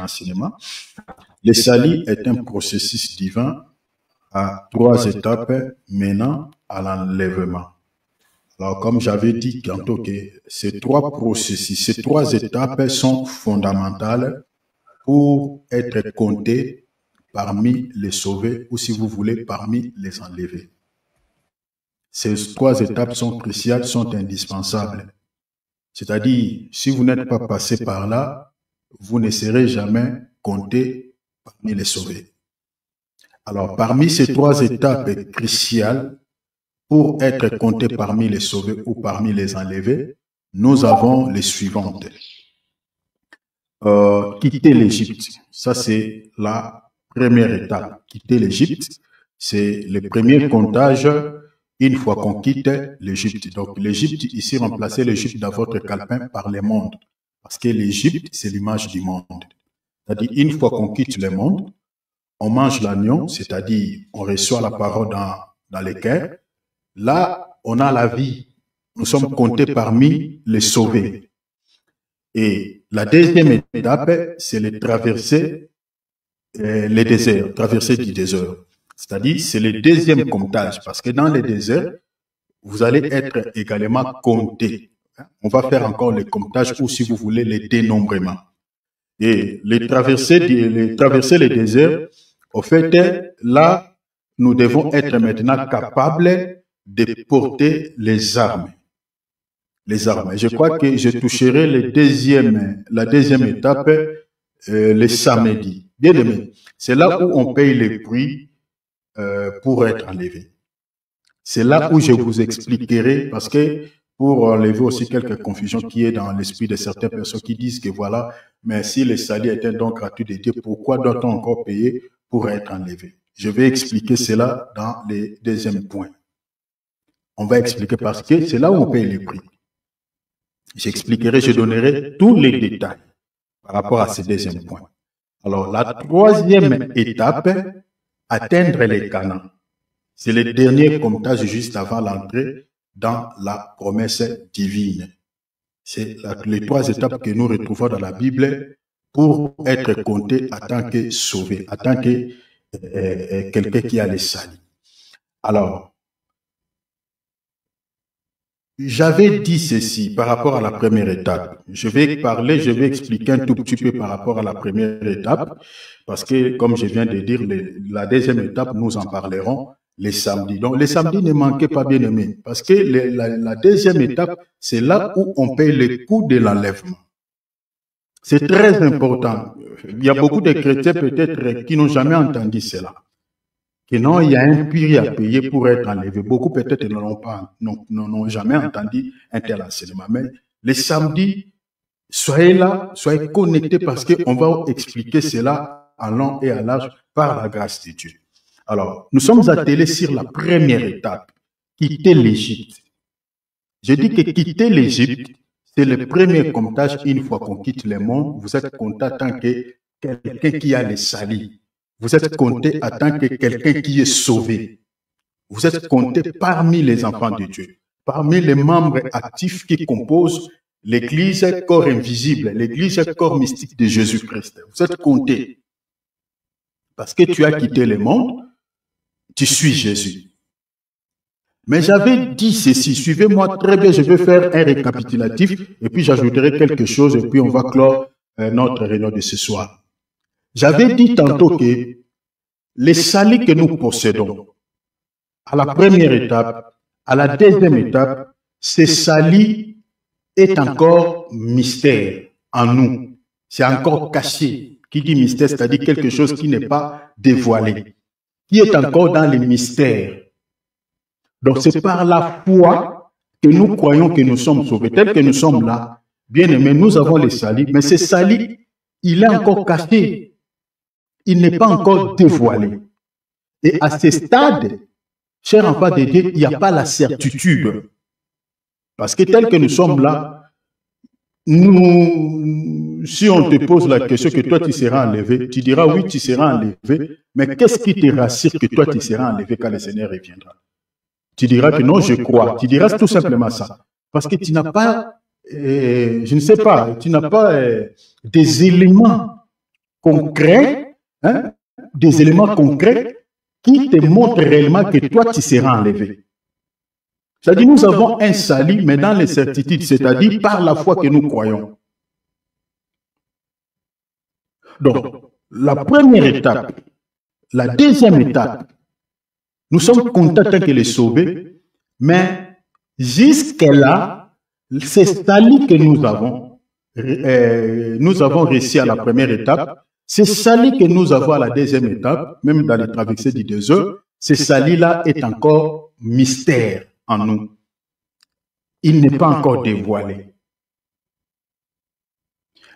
enseignement. Le salut est un processus divin à 3 étapes menant à l'enlèvement. Alors, comme j'avais dit tantôt que ces 3 processus, ces 3 étapes sont fondamentales pour être comptés parmi les sauvés ou, si vous voulez, parmi les enlevés. Ces 3 étapes sont cruciales, sont indispensables. C'est-à-dire, si vous n'êtes pas passé par là, vous ne serez jamais compté parmi les sauvés. Alors, parmi ces 3 étapes cruciales, pour être compté parmi les sauvés ou parmi les enlevés, nous avons les suivantes. Quitter l'Égypte, ça c'est la première étape. Quitter l'Égypte, c'est le premier comptage une fois qu'on quitte l'Égypte. Donc l'Égypte, ici, remplacer l'Égypte dans votre calepin par les mondes. Parce que l'Égypte, c'est l'image du monde. C'est-à-dire, une fois qu'on quitte le monde, on mange l'agneau, c'est-à-dire, on reçoit la parole dans les cœurs. Là, on a la vie. Nous sommes comptés parmi les sauvés. Et la deuxième étape, c'est le traverser les déserts, traverser du désert. C'est-à-dire, c'est le deuxième comptage, parce que dans les déserts, vous allez être également compté. On va faire encore le comptage ou, si vous voulez, le dénombrement. Et les traverser les déserts, au fait, là, nous devons être maintenant capables de porter les armes. Les armes. Je crois que je toucherai la deuxième étape le samedi. Bien aimé, c'est là où on paye les prix pour être enlevé. C'est là où je vous expliquerai, parce que pour enlever aussi quelques confusions qui est dans l'esprit de certaines personnes qui disent que voilà, mais si le salut était donc gratuit de Dieu, pourquoi doit-on encore payer pour être enlevé? Je vais expliquer cela dans les deuxièmes points. On va expliquer parce que c'est là où on paye les prix. J'expliquerai, je donnerai tous les détails par rapport à ces deuxièmes points. Alors, la troisième étape, atteindre les Canaan. C'est le dernier comptage juste avant l'entrée dans la promesse divine. C'est les 3 étapes que nous retrouvons dans la Bible pour être compté en tant que sauvé, en tant que quelqu'un qui a les salut. Alors, j'avais dit ceci par rapport à la première étape. Je vais expliquer un tout petit peu par rapport à la première étape, parce que, comme je viens de dire, la deuxième étape, nous en parlerons les samedis. Donc, les samedis ne manquez pas, bien aimés, parce que la deuxième étape, c'est là où on paye le coût de l'enlèvement. C'est très important. Il y a beaucoup de chrétiens peut-être qui n'ont jamais entendu cela. Que non, il y a un prix à payer pour être enlevé. Beaucoup peut-être n'ont jamais entendu un tel enseignement. Mais les samedis, soyez là, soyez connectés parce qu'on va expliquer cela en long et en large par la grâce de Dieu. Alors, nous sommes attelés sur la première étape, quitter l'Égypte. Je dis que quitter l'Égypte, c'est le premier comptage. Une fois qu'on quitte le monde, vous êtes compté en tant que quelqu'un qui a les salis. Vous êtes compté en tant que quelqu'un qui est sauvé. Vous êtes compté parmi les enfants de Dieu, parmi les membres actifs qui composent l'Église corps invisible, l'Église corps mystique de Jésus-Christ. Vous êtes compté. Parce que tu as quitté le monde, tu suis Jésus. Mais j'avais dit ceci, suivez-moi très bien, je vais faire un récapitulatif et puis j'ajouterai quelque chose et puis on va clore notre réunion de ce soir. J'avais dit tantôt que les salis que nous possédons, à la première étape, à la deuxième étape, ces salis est encore mystère en nous. C'est encore caché. Qui dit mystère, c'est-à-dire quelque chose qui n'est pas dévoilé, qui est encore dans les mystères. Donc c'est par la foi que nous croyons que nous sommes sauvés. Tel que nous sommes là, bien aimés, nous avons les salis, mais ce salis, il est encore caché. Il n'est pas encore dévoilé. Et à ce stade, cher enfant de Dieu, il n'y a pas la certitude. Parce que tel que nous sommes là, si on te pose la question que toi tu seras enlevé, tu diras oui, tu seras enlevé, mais qu'est-ce qui te rassure que toi tu seras enlevé quand le Seigneur reviendra? Tu diras que non, je crois. Tu diras tout simplement ça. Parce que tu n'as pas, je ne sais pas, tu n'as pas des éléments concrets, hein, des éléments concrets qui te montrent réellement que toi, tu seras enlevé. C'est-à-dire, nous avons un salut, mais dans l'incertitude, c'est-à-dire par la foi que nous croyons. Donc, la première étape, la deuxième étape, nous sommes contents que les sauver, mais jusque-là, c'est salut que nous avons réussi à la première étape, c'est salut que nous avons à la deuxième étape, même dans les traversées du désert, ce salut-là est encore mystère en nous. Il n'est pas encore dévoilé.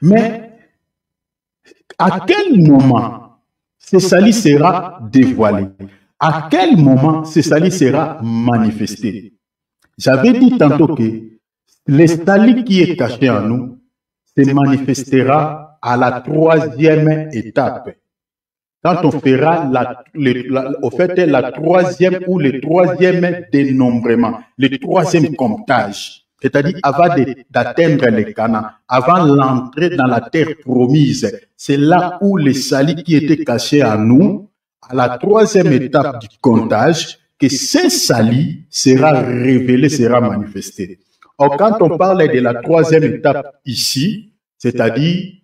Mais à quel moment ce salut sera dévoilé? À quel moment ce salut sera manifesté? J'avais dit tantôt que le salut qui est caché en nous se manifestera à la troisième étape. Quand on fera la troisième ou le troisième dénombrement, le troisième comptage, c'est-à-dire avant d'atteindre les Canaan, avant l'entrée dans la terre promise, c'est là où le salut qui était caché en nous, à la troisième étape du comptage, que ce salut sera révélé, sera manifesté. Or, quand on parle de la troisième étape ici, c'est-à-dire,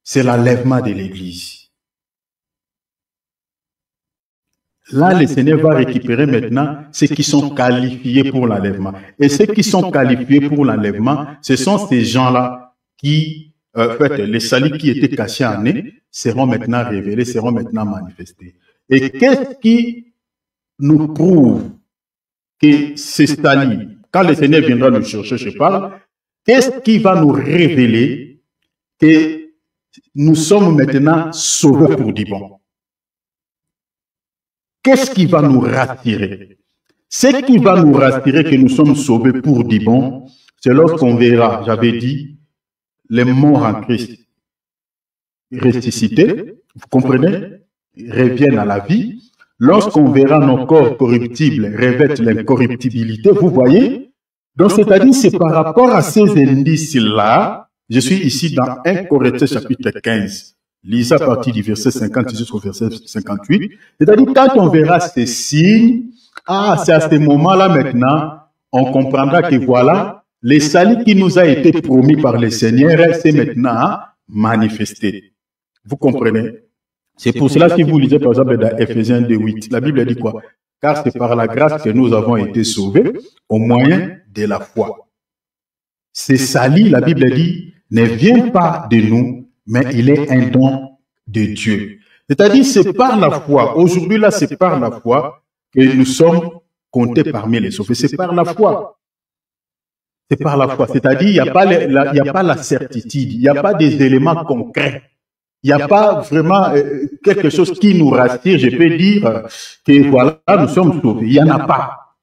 c'est l'enlèvement de l'Église. Là, le Seigneur va récupérer maintenant ceux qui sont qualifiés pour l'enlèvement. Et ceux qui sont qualifiés pour l'enlèvement, ce sont ces gens-là qui, les saluts qui étaient cachés en eux, seront maintenant révélés, seront maintenant manifestés. Et qu'est-ce qui nous prouve que ces saluts, quand le Seigneur viendra nous chercher, je parle, qu'est-ce qui va nous révéler que nous sommes maintenant sauvés pour du bon? Qu'est-ce qui va nous rassurer? Ce qui va nous rassurer que nous sommes sauvés pour du bon, c'est lorsqu'on verra, j'avais dit, les morts en Christ ressuscités, vous comprenez, reviennent à la vie. Lorsqu'on verra nos corps corruptibles revêtent l'incorruptibilité, vous voyez? Donc, c'est-à-dire, c'est par rapport à ces indices-là, je suis ici dans 1 Corinthiens chapitre 15. Lisez à partir du verset 50 jusqu'au verset 58. C'est-à-dire, quand on verra ces signes, c'est à ce moment-là maintenant, on comprendra que voilà, le salut qui nous a été promis par le Seigneur, c'est maintenant manifesté. Vous comprenez? C'est pour cela, si vous lisez par exemple dans Ephésiens 2:8, la Bible dit quoi? Car c'est par la grâce que nous avons été sauvés au moyen de la foi. Ce salut, la Bible dit, ne vient pas de nous, mais il est un don de Dieu. C'est-à-dire, c'est par la foi. Aujourd'hui, là, c'est par la foi que nous sommes comptés parmi les sauvés. C'est par la foi. C'est par la foi. C'est-à-dire, il n'y a pas la certitude. Il n'y a pas des éléments concrets. Il n'y a pas vraiment quelque chose qui nous rassure. Je peux dire que voilà, nous sommes sauvés. Il n'y en a pas.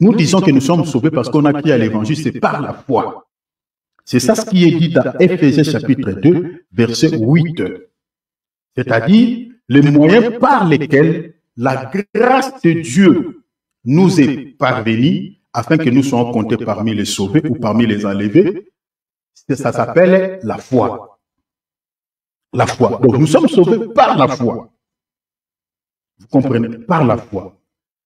Nous disons que nous sommes sauvés parce qu'on a crié à l'évangile. C'est par la foi. C'est ça ce qui est dit dans Ephésiens chapitre 2, verset 8. C'est-à-dire, les moyens par lesquels la grâce de Dieu nous est parvenue afin que nous soyons comptés parmi les sauvés ou parmi les enlevés. Ça s'appelle la foi. La foi. Donc, nous sommes sauvés par la foi. Vous comprenez? Par la foi.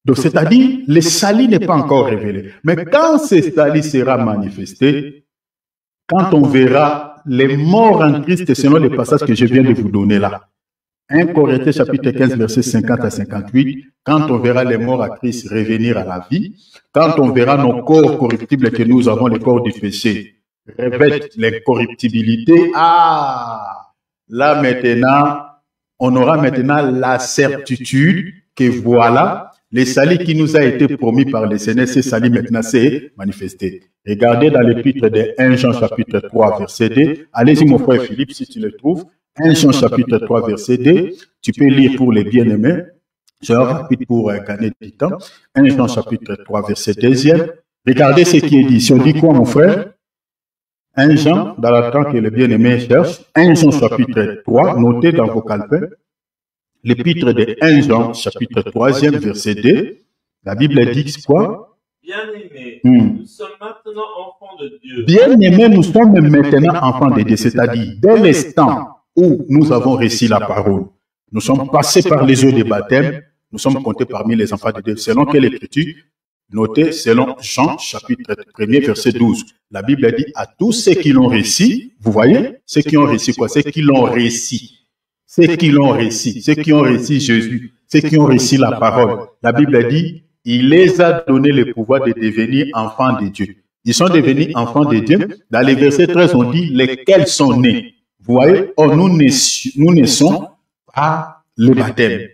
Donc, c'est-à-dire, le salut n'est pas encore révélé. Mais quand ce salut sera manifesté, quand on verra les morts en Christ, selon les passages que je viens de vous donner là, 1 Corinthiens chapitre 15, versets 50 à 58, quand on verra les morts à Christ revenir à la vie, quand on verra nos corps corruptibles que nous avons, les corps du péché, revêtent l'incorruptibilité, là maintenant, on aura maintenant la certitude que voilà, le salut qui nous a été promis par le Seigneur, ce salut maintenant s'est manifesté. Regardez dans l'épître de 1 Jean chapitre 3 verset 2. Allez-y mon frère Philippe si tu le trouves. 1 Jean chapitre 3 verset 2. Tu peux lire pour les bien-aimés. Je vais rapide pour gagner du temps. 1 Jean chapitre 3 verset 2. Regardez ce qui est dit. Si on dit quoi mon frère? 1 Jean, dans le temps que les bien-aimés cherchent. 1 Jean chapitre 3, notez dans vos calepins. L'épître de 1 Jean, chapitre 3, verset 2, la Bible dit quoi? Bien-aimés, nous sommes maintenant enfants de Dieu. Bien-aimés, nous sommes maintenant enfants de Dieu, c'est-à-dire, dès l'instant où nous avons reçu la parole, nous sommes passés par les eaux des baptêmes, nous sommes comptés parmi les enfants de Dieu. Selon quelle écriture? Notez, selon Jean, chapitre 1er, verset 12. La Bible dit à tous ceux qui l'ont reçu, vous voyez, ceux qui ont reçu quoi? Ceux qui l'ont reçu. Ceux qui l'ont reçu, ceux qui ont reçu Jésus, ceux qui ont reçu la parole. La Bible dit, il les a donné le pouvoir de devenir enfants de Dieu. Ils sont devenus enfants de Dieu. Dans les versets 13, on dit, lesquels sont nés. Vous voyez, oh, nous naissons par le baptême.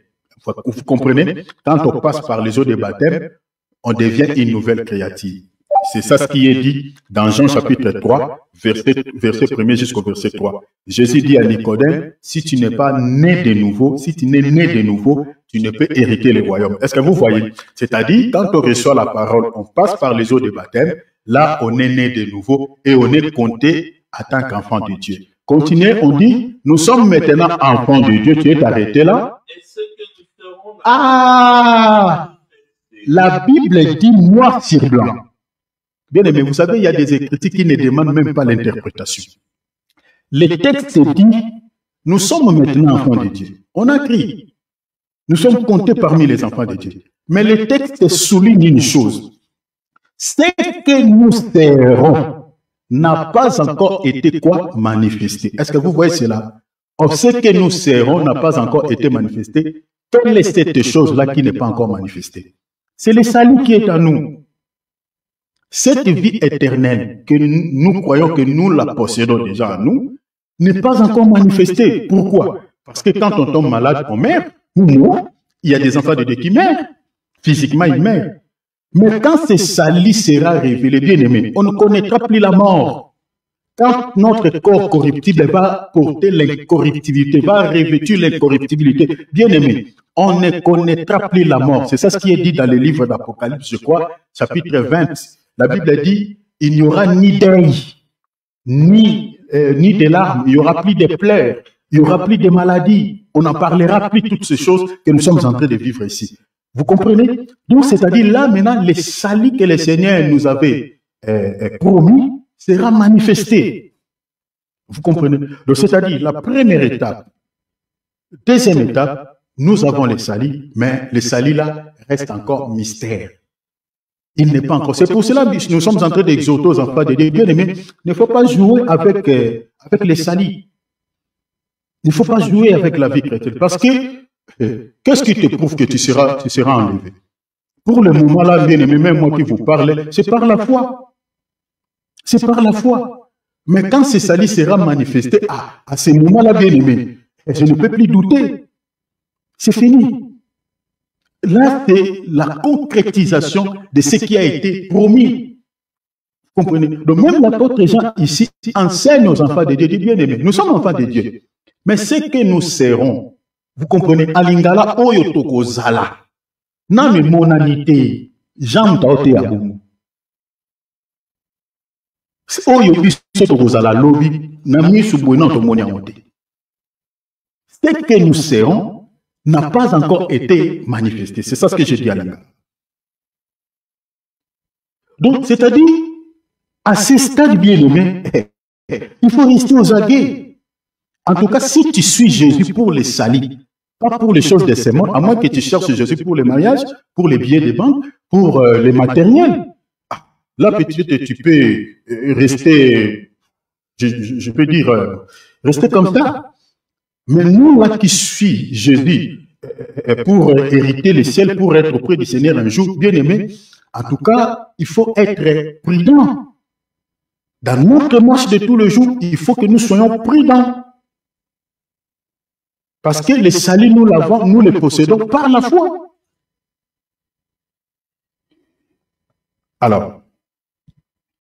Vous comprenez? Quand on passe par les eaux de baptême, on devient une nouvelle créature. C'est ça ce qui est dit dans Jean chapitre 3, verset 1er jusqu'au verset 3. Jésus dit à Nicodème, si tu n'es pas né de nouveau, si tu n'es né de nouveau, tu ne peux hériter le royaume. Est-ce que vous voyez? C'est-à-dire, quand on reçoit la parole, on passe par les eaux de baptême, là on est né de nouveau et on est compté en tant qu'enfant de Dieu. Continuez, on dit, nous sommes maintenant enfants de Dieu. Tu es arrêté là? Ah! La Bible dit noir sur blanc. Bien aimé, vous savez, il y a des écritures qui ne demandent même pas l'interprétation. Les textes disent, nous sommes maintenant enfants de Dieu. On a crié. Nous sommes comptés parmi les enfants de Dieu. Mais les textes soulignent une chose. Ce que nous serons n'a pas encore été quoi? Manifesté. Est-ce que vous voyez cela? Ce que nous serons n'a pas encore été manifesté. Quelle est cette chose-là qui n'est pas encore manifestée? C'est le salut qui est en nous. Cette vie éternelle que nous croyons que nous la possédons déjà en nous n'est pas encore manifestée. Pourquoi? Parce que quand on tombe malade, on meurt. Ou moi, il y a des enfants de Dieu qui meurent. Physiquement, ils meurent. Mais quand ce salut sera révélé, bien aimé, on ne connaîtra plus la mort. Quand notre corps corruptible va porter l'incorruptibilité, va revêtir l'incorruptibilité, bien aimé, on ne connaîtra plus la mort. C'est ça ce qui est dit dans le livre d'Apocalypse, je crois, chapitre 20. La Bible dit, il n'y aura ni deuil, ni de larmes, il n'y aura plus de pleurs, il n'y aura plus de maladies. On n'en parlera plus toutes ces choses que nous sommes en train de vivre ici. Vous comprenez? Donc, c'est-à-dire là, maintenant, le salut que le Seigneur nous avait promis sera manifesté. Vous comprenez? Donc, c'est-à-dire la première étape. Deuxième étape, nous avons le salut, mais le salut là reste encore mystère. Il n'est pas encore. C'est pour cela que nous sommes en train d'exhorter aux enfants de Dieu. Bien aimés, il ne faut pas jouer avec les salis. Il ne faut pas jouer avec la vie chrétienne. Parce que, qu'est-ce qui te prouve que tu seras enlevé? Pour le moment là, bien aimé, même moi qui vous parle, c'est par la foi. C'est par la foi. Mais quand ce salut sera manifesté, à ce moment-là, bien aimé, je ne peux plus douter. C'est fini. Là, c'est la concrétisation de ce qui a été promis. Vous comprenez? Donc, même l'apôtre Jean ici enseigne aux enfants de Dieu, dit bien aimé, nous sommes enfants de Dieu. Mais ce que nous serons, vous comprenez, Alingala oyo tokozala, na me monanité, Jean taote abou. Oyo biso tokozala lobi, na misu bouenon to moniamote. Ce que nous serons n'a pas encore été manifesté. C'est ça ce que j'ai dit à Linga. Donc, c'est-à-dire, à ce stade bien aimé, il faut rester aux aguets. En tout cas, si tu suis Jésus pour les salis, pas pour les choses de ce monde, à moins que tu cherches Jésus pour le mariage, pour les billets de banque, pour les matériels. Là, peut-être tu peux rester, je peux dire, rester comme ça. Mais nous, là qui suivons Jésus pour hériter le ciel, pour être auprès du Seigneur un jour, bien aimé, en tout cas, il faut être prudent. Dans notre marche de tous les jours, il faut que nous soyons prudents. Parce que le salut, nous l'avons, nous le possédons par la foi. Alors,